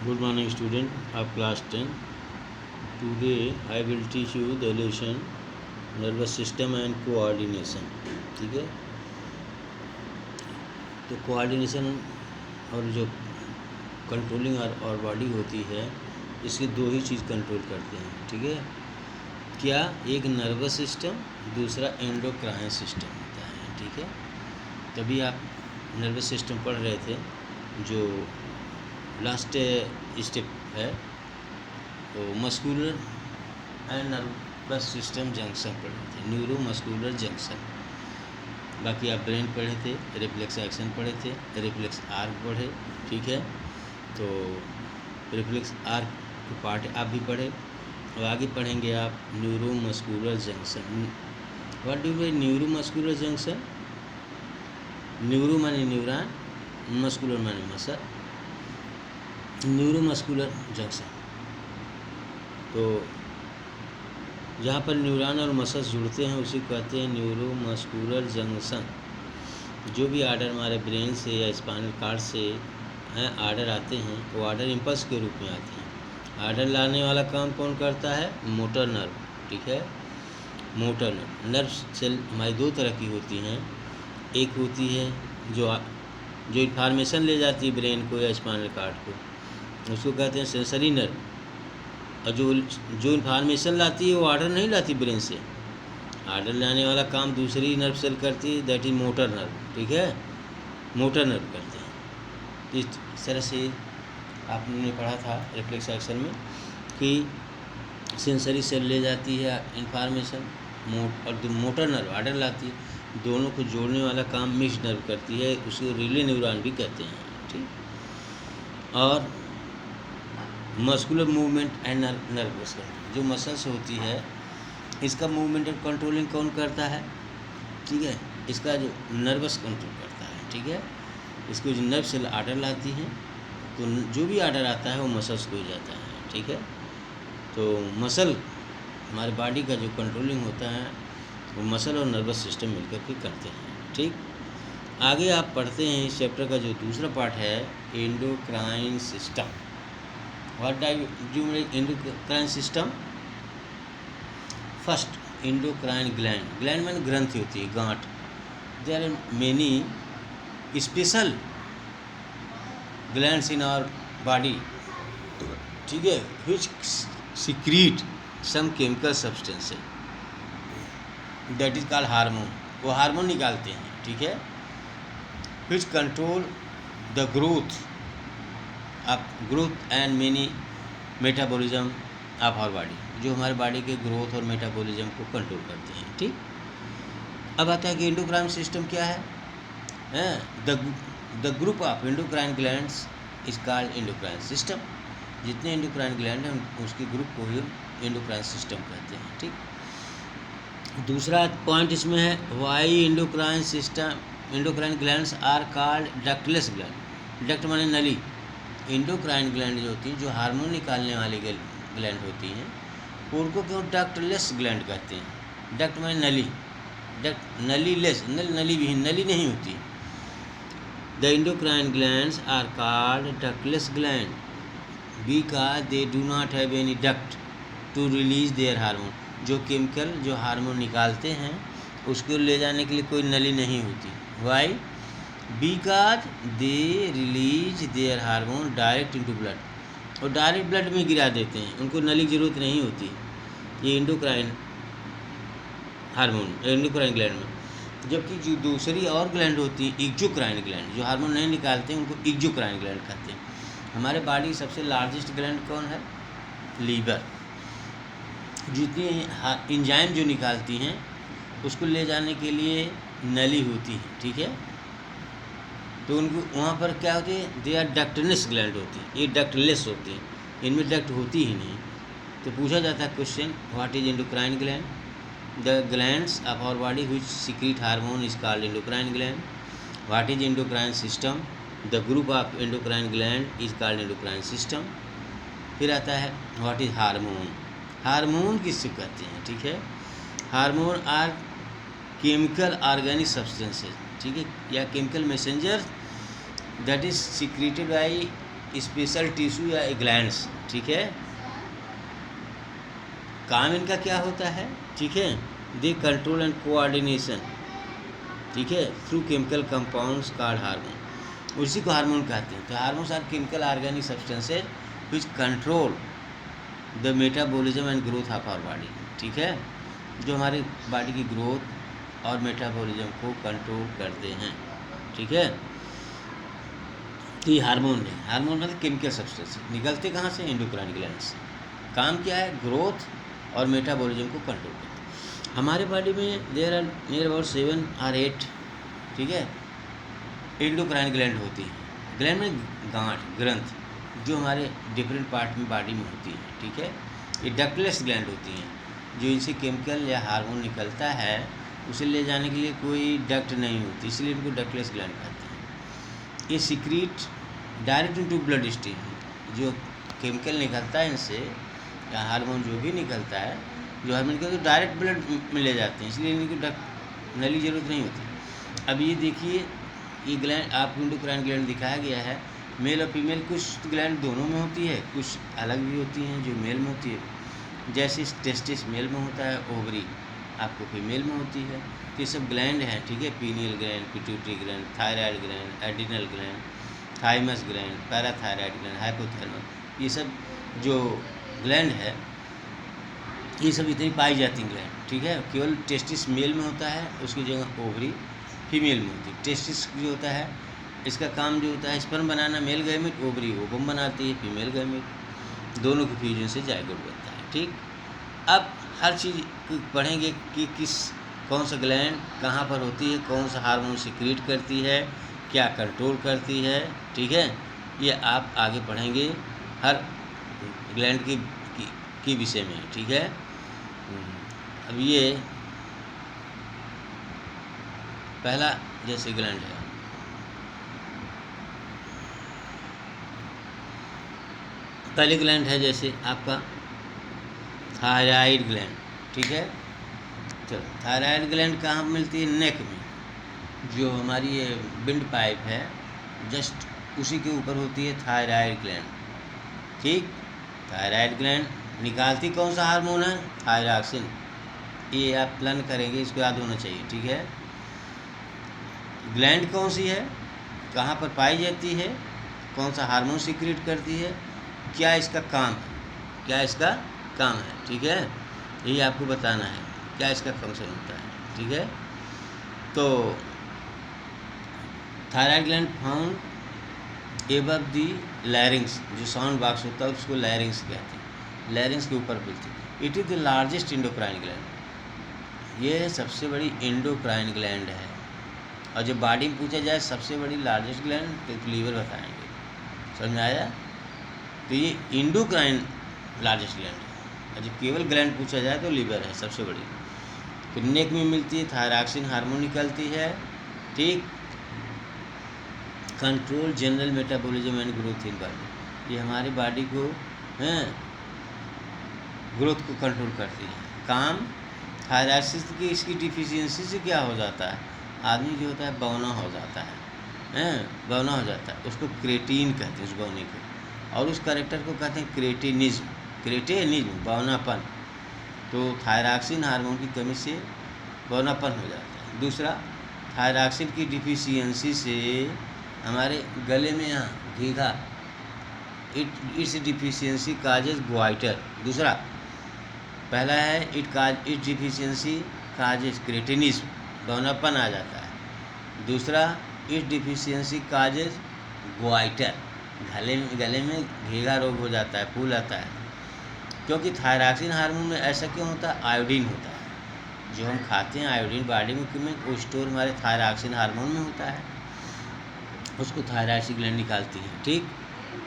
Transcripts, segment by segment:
Good morning, student of class 10. Today I will teach you the lesson nervous system and coordination. ठीक है, तो coordination और जो controlling और बॉडी होती है, इसके दो ही चीज़ कंट्रोल करते हैं. ठीक है, क्या? एक नर्वस सिस्टम, दूसरा एंडोक्राइन सिस्टम होता है. ठीक है, तभी आप नर्वस सिस्टम पढ़ रहे थे, जो लास्ट स्टेप है, तो muscular and nervous system junction पढ़े थे, न्यूरो मस्कुलर जंक्शन. बाकी आप ब्रेन पढ़े थे, रिफ्लेक्स एक्शन पढ़े थे, रिफ्लेक्स आर्क पढ़े. ठीक है, तो रिफ्लेक्स आर्क के पार्ट आप भी पढ़े. और आगे पढ़ेंगे आप neuro muscular junction. What do mean neuro muscular junction? Neuro माने न्यूरॉन, मस्कुलर माने मसल. न्यूरो मस्कुलर जंक्शन, तो जहाँ पर न्यूरॉन और मसल्स जुड़ते हैं उसे कहते हैं न्यूरो मस्कुलर जंक्शन. जो भी आर्डर हमारे ब्रेन से या स्पाइनल कार्ड से हैं, आर्डर आते हैं, वो आर्डर इम्पल्स के रूप में आते हैं. आर्डर लाने वाला काम कौन करता है? Motor nerve. ठीक है, मोटर नर्व. नर्व सेल हमारी दो तरह की होती हैं. एक होती है जो इन्फॉर्मेशन ले जाती है ब्रेन को या स्पाइनल कार्ड को, उसको कहते हैं सेंसरी नर्व. और जो इन्फॉर्मेशन लाती है वो आर्डर नहीं लाती ब्रेन से. आर्डर लाने वाला काम दूसरी नर्व सेल करती है, दैट इज मोटर नर्व. ठीक है, मोटर नर्व करते हैं. इस तरह से आपने पढ़ा था रिफ्लेक्स एक्शन में कि सेंसरी सेल ले जाती है इन्फॉर्मेशन, और मोटर नर्व आर्डर लाती है. दोनों को जोड़ने वाला काम मिक्स नर्व करती है, उसको रिले न्यूरॉन भी कहते हैं. ठीक, और मस्कुलर मूवमेंट एंड नर्वस, जो मसल्स होती है, इसका मूवमेंट और कंट्रोलिंग कौन करता है? ठीक है, इसका जो नर्वस कंट्रोल करता है. ठीक है, इसको जो नर्व सेल आर्डर लाती हैं, तो जो भी आर्डर आता है वो मसल्स को ही जाता है. ठीक है, तो मसल हमारे बॉडी का जो कंट्रोलिंग होता है वो मसल और नर्वस सिस्टम मिलकर के करते हैं. ठीक, आगे आप पढ़ते हैं इस चैप्टर का जो दूसरा पार्ट है, endocrine system. What do mean endocrine system? First, endocrine gland. Gland में ग्रंथि होती है, गांठ. There are many special glands in our body. ठीक है, which secrete some chemical substance, that is called hormone. वो हार्मोन निकालते हैं. ठीक है, which control the growth and many metabolism of our body, जो हमारे बॉडी के ग्रोथ और मेटाबॉलिज्म को कंट्रोल करते हैं. ठीक, अब आता है कि एंडोक्राइन सिस्टम क्या है. The group of endocrine glands is called endocrine system. जितने एंडोक्राइन ग्लैंड हैं उसके ग्रुप को ही एंडोक्राइन सिस्टम कहते हैं. ठीक, दूसरा पॉइंट इसमें है, why endocrine glands are called ductless gland. Duct माने नली. एंडोक्राइन ग्लैंड जो होती है, जो हार्मोन निकालने वाली ग्लैंड होती हैं, उनको क्यों डक्टलेस ग्लैंड कहते हैं? डक्ट माने नली, डक्ट नली लेस, नली भी नली नहीं होती. The endocrine glands are called ductless gland because they do not have any duct to release their hormone. जो केमिकल, जो हार्मोन निकालते हैं, उसको ले जाने के लिए कोई नली नहीं होती. Why? Because they release their hormone direct into blood, और डायरेक्ट ब्लड में गिरा देते हैं, उनको नली की जरूरत नहीं होती. ये एंडोक्राइन हार्मोन एंडोक्राइन ग्लैंड में. जबकि जो दूसरी और ग्लैंड होती है, एक्सोक्राइन ग्लैंड, जो हार्मोन नहीं निकालते हैं, उनको एक्सोक्राइन ग्लैंड कहते हैं. हमारे बॉडी सबसे लार्जेस्ट ग्लैंड कौन है? लीवर. जितनी एंजाइम जो निकालती हैं, उसको ले जाने के लिए नली होती है. ठीक है, तो उनको वहाँ पर क्या होती है? दे आर डक्टलेस ग्लैंड होती है. ये डक्टलेस होती है, इनमें डक्ट होती ही नहीं. तो पूछा जाता है question, what is endocrine gland? The glands of our body which secrete hormone is called endocrine gland. What is endocrine system? The group of endocrine gland is called endocrine system. फिर आता है what is hormone. Hormone किससे कहते हैं? ठीक है, hormone are chemical organic substances. ठीक है, या chemical messenger that is secreted by special tissue या ग्लैंड्स, ठीक है। काम इनका क्या होता है, ठीक है, दे कंट्रोल एंड कोऑर्डिनेशन, ठीक है, through chemical compounds called hormone, उसी को हार्मोन कहते हैं। तो hormones are chemical organic substances which control the metabolism and growth of our body, ठीक है, जो हमारी बॉडी की ग्रोथ और मेटाबॉलिज्म को कंट्रोल करते हैं, ठीक है। तो ये हार्मोन है, हार्मोन मतलब केमिकल सब्सटेंस, निकलते कहाँ से, एंडोक्राइन ग्लैंड से। काम क्या है, ग्रोथ और मेटाबॉलिज्म को कंट्रोल करते हैं। हमारे बॉडी में there are near about 7 or 8, ठीक है, एंडोक्राइन ग्लैंड होती है। ग्लैंड में गांठ, ग्रंथ, जो हमारे डिफरेंट पार्ट में बॉडी में होती है, ठीक है। ये डक्टलेस ग्लैंड होती हैं, जो इनसे केमिकल या हार्मोन निकलता है उसे ले जाने के लिए कोई डक्ट नहीं होती, इसलिए इनको डक्टलेस ग्लैंड कहते हैं। ये secrete direct into blood stream, जो केमिकल निकलता है इनसे या हार्मोन जो भी निकलता है, जो हार्मोन निकलता है तो डायरेक्ट ब्लड में ले जाते हैं, इसलिए इनको डक्ट नली जरूरत नहीं होती। अब ये देखिए, ये ग्लैंड आपको एंडोक्राइन ग्लैंड दिखाया गया है, मेल और फीमेल, कुछ ग्लैंड दोनों में होती है, कुछ अलग भी होती हैं जो मेल में होती है। जैसे टेस्टिस मेल में होता है, ओवरी आपको फीमेल में होती है। तो ये सब ग्लैंड हैं, ठीक है, pineal gland, pituitary gland, thyroid gland, adrenal gland, thymus gland, parathyroid gland, hypothalamus, ये सब जो ग्लैंड है ये सब इतनी पाई जाती हैं ग्लैंड, ठीक है। केवल टेस्टिस मेल में होता है, उसकी जगह ओवरी फीमेल में होती है। टेस्टिस जो होता है इसका काम जो होता है स्पर्म बनाना, मेल गैमेट, ओवरी ओवम बनाती है, फीमेल गैमेट, दोनों के फ्यूजन से जायगोट बनता है, ठीक। अब हर चीज़ पढ़ेंगे कि कौन सा ग्लैंड कहाँ पर होती है, कौन सा हार्मोन सिक्रीट करती है, क्या कंट्रोल करती है, ठीक है। ये आप आगे पढ़ेंगे हर ग्लैंड की विषय में, ठीक है। अब ये पहला जैसे ग्लैंड है, पहले ग्लैंड है जैसे आपका थायराइड ग्लैंड, ठीक है। चलो, थायराइड ग्लैंड कहाँ मिलती है, नेक में, जो हमारी ये विंड पाइप है जस्ट उसी के ऊपर होती है थायराइड ग्लैंड, ठीक। थायराइड ग्लैंड निकालती कौन सा हार्मोन है, थायरॉक्सिन, ये आप प्लान करेंगे, इसको याद होना चाहिए, ठीक है। ग्लैंड कौन सी है, कहाँ पर पाई जाती है, कौन सा हार्मोन सिक्रीट करती है, क्या इसका काम है, क्या इसका काम है, ठीक है, यही आपको बताना है, क्या इसका फंक्शन होता है, ठीक है। तो थायराइड ग्लैंड फाउंड एबव दी लैरिंग्स, जो साउंड बॉक्स होता है उसको लैरिंग्स कहते हैं, लैरिंग्स के ऊपर मिलती है। It is the largest endocrine gland, ये सबसे बड़ी एंडोक्राइन ग्लैंड है। और जब बॉडी में पूछा जाए सबसे बड़ी लार्जेस्ट ग्लैंड तो लीवर बताएंगे, समझ में आया। तो ये एंडोक्राइन लार्जेस्ट ग्लैंड है, और जब केवल ग्लैंड पूछा जाए तो लीवर है सबसे बड़ी। फिर नेक में मिलती है, थायरॉक्सिन हार्मोन निकलती है, ठीक। Control general metabolism and growth in body, ये हमारी बॉडी को हैं ग्रोथ को कंट्रोल करती है। काम थायरॉक्सिन की इसकी डिफिशियंसी से क्या हो जाता है, आदमी जो होता है बौना हो जाता है, बौना हो जाता है, उसको क्रेटीन कहते हैं उस बौने को, और उस कैरेक्टर को कहते हैं क्रेटिनिज्म, क्रेटिनिज्म बौनापन। तो थायरॉक्सिन हार्मोन की कमी से बौनापन हो जाता है। दूसरा, थायरॉक्सिन की डिफिशियंसी से हमारे गले में यहाँ घीघा, इट्स डिफिशियंसी काजेज ग्वाइटर। दूसरा, पहला है इट डिफिशियंसी काजेज क्रेटिनिज्म, बौनापन आ जाता है। दूसरा, इट डिफिशियंसी काजेज ग्वाइटर, गले में घीघा रोग हो जाता है, फूल आता है। क्योंकि थायरॉक्सिन हार्मोन में ऐसा क्यों होता है, आयोडीन होता है, जो हम खाते हैं आयोडीन बॉडी में वो स्टोर हमारे थायरॉक्सिन हार्मोन में होता है, उसको थायरॉक्सिन ग्लैंड निकालती है, ठीक।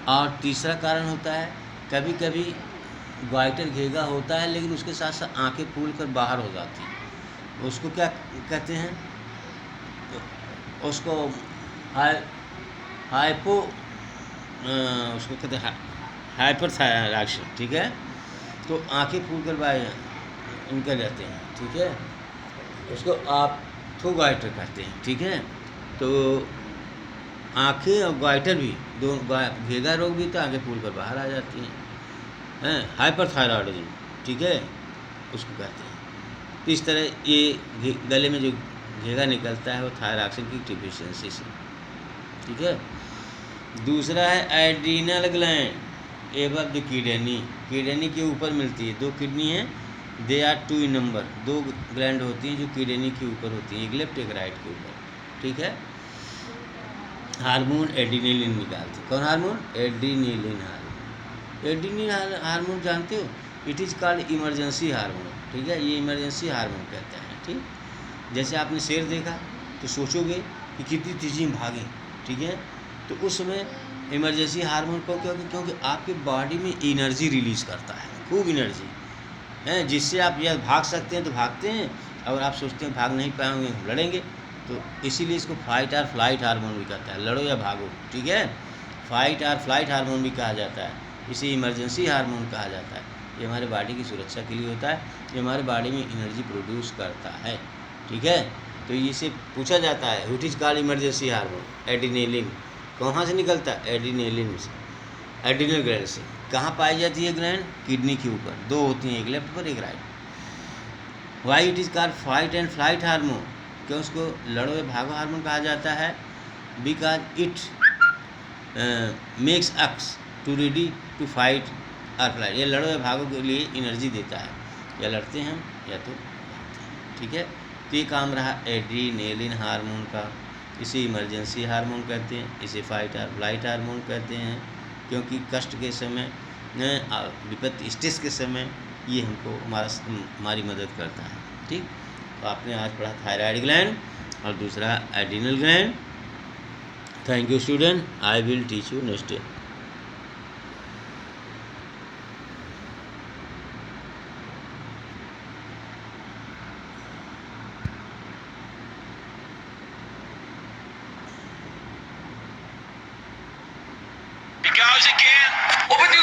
और तीसरा कारण होता है, कभी कभी ग्वाइटर घेगा होता है लेकिन उसके साथ साथ आंखें फूल कर बाहर हो जाती हैं, उसको क्या कहते हैं, उसको हाइपो उसको कहते हैं हाइपर थायरॉक्सिन, ठीक है। तो आंखें फूल कर बाहर निकल जाते हैं, ठीक है, उसको आप ग्वाइटर कहते हैं, ठीक है। तो आँखें और ग्वाइटर भी, दो घेगा रोग भी तो आँखें फूल कर बाहर आ जाती हैं, हाइपरथायरॉयडिज्म, ठीक है, उसको कहते हैं। तो इस तरह ये गले में जो घेगा निकलता है वो थायरॉक्सिन की डिफिशियंसी से, ठीक है। दूसरा है adrenal gland above the kidney, kidney के ऊपर मिलती है, 2 किडनी है, they are 2 in number, 2 gland होती हैं जो किडनी के ऊपर होती हैं, एक लेफ्ट एक राइट के ऊपर, ठीक है। हार्मोन एड्रीनलिन निकालती है, कौन hormone? Adrenaline hormone. Adrenaline hormone जानते हो, it is called emergency hormone, ठीक है, ये इमरजेंसी हार्मोन कहते हैं, ठीक। जैसे आपने शेर देखा तो सोचोगे कि कितनी तेजी में भागे, ठीक है, तो उस समय इमरजेंसी हार्मोन को क्योंकि आपके बॉडी में एनर्जी रिलीज़ करता है, खूब एनर्जी है, जिससे आप या भाग सकते हैं तो भागते हैं, और आप सोचते हैं भाग नहीं पाएंगे लड़ेंगे, तो इसीलिए इसको फाइट और फ्लाइट हार्मोन भी कहता है, लड़ो या भागो, ठीक है, फाइट और फ्लाइट हार्मोन भी कहा जाता है, इसे इमरजेंसी हार्मोन कहा जाता है। ये हमारे बॉडी की सुरक्षा के लिए होता है, ये हमारे बॉडी में एनर्जी प्रोड्यूस करता है, ठीक है। तो इसे पूछा जाता है which is called emergency hormone, adrenaline, कहाँ से निकलता है? एड्रीनलिन से, एड्रीनल ग्लैंड से। कहाँ पाई जाती है ग्लैंड? किडनी के ऊपर, 2 होती हैं, एक लेफ्ट पर एक right. Why it is called fight and flight hormone, क्यों उसको लड़ो या भागो हार्मोन कहा जाता है? Because it makes us to ready to fight और फ्लाइट, ये लड़ो या भागो के लिए एनर्जी देता है, या लड़ते हैं या तो भागते हैं, ठीक है। तो ये काम रहा एड्रीनलिन हार्मोन का, इसे इमरजेंसी हार्मोन कहते हैं, इसे फाइट और फ्लाइट हार्मोन कहते हैं, क्योंकि कष्ट के समय, विपत्ति स्ट्रेस के समय ये हमको हमारी मदद करता है, ठीक। तो आपने आज पढ़ा थायराइड ग्लैंड और दूसरा adrenal gland. Thank you student, I will teach you next day. Goes again. Over the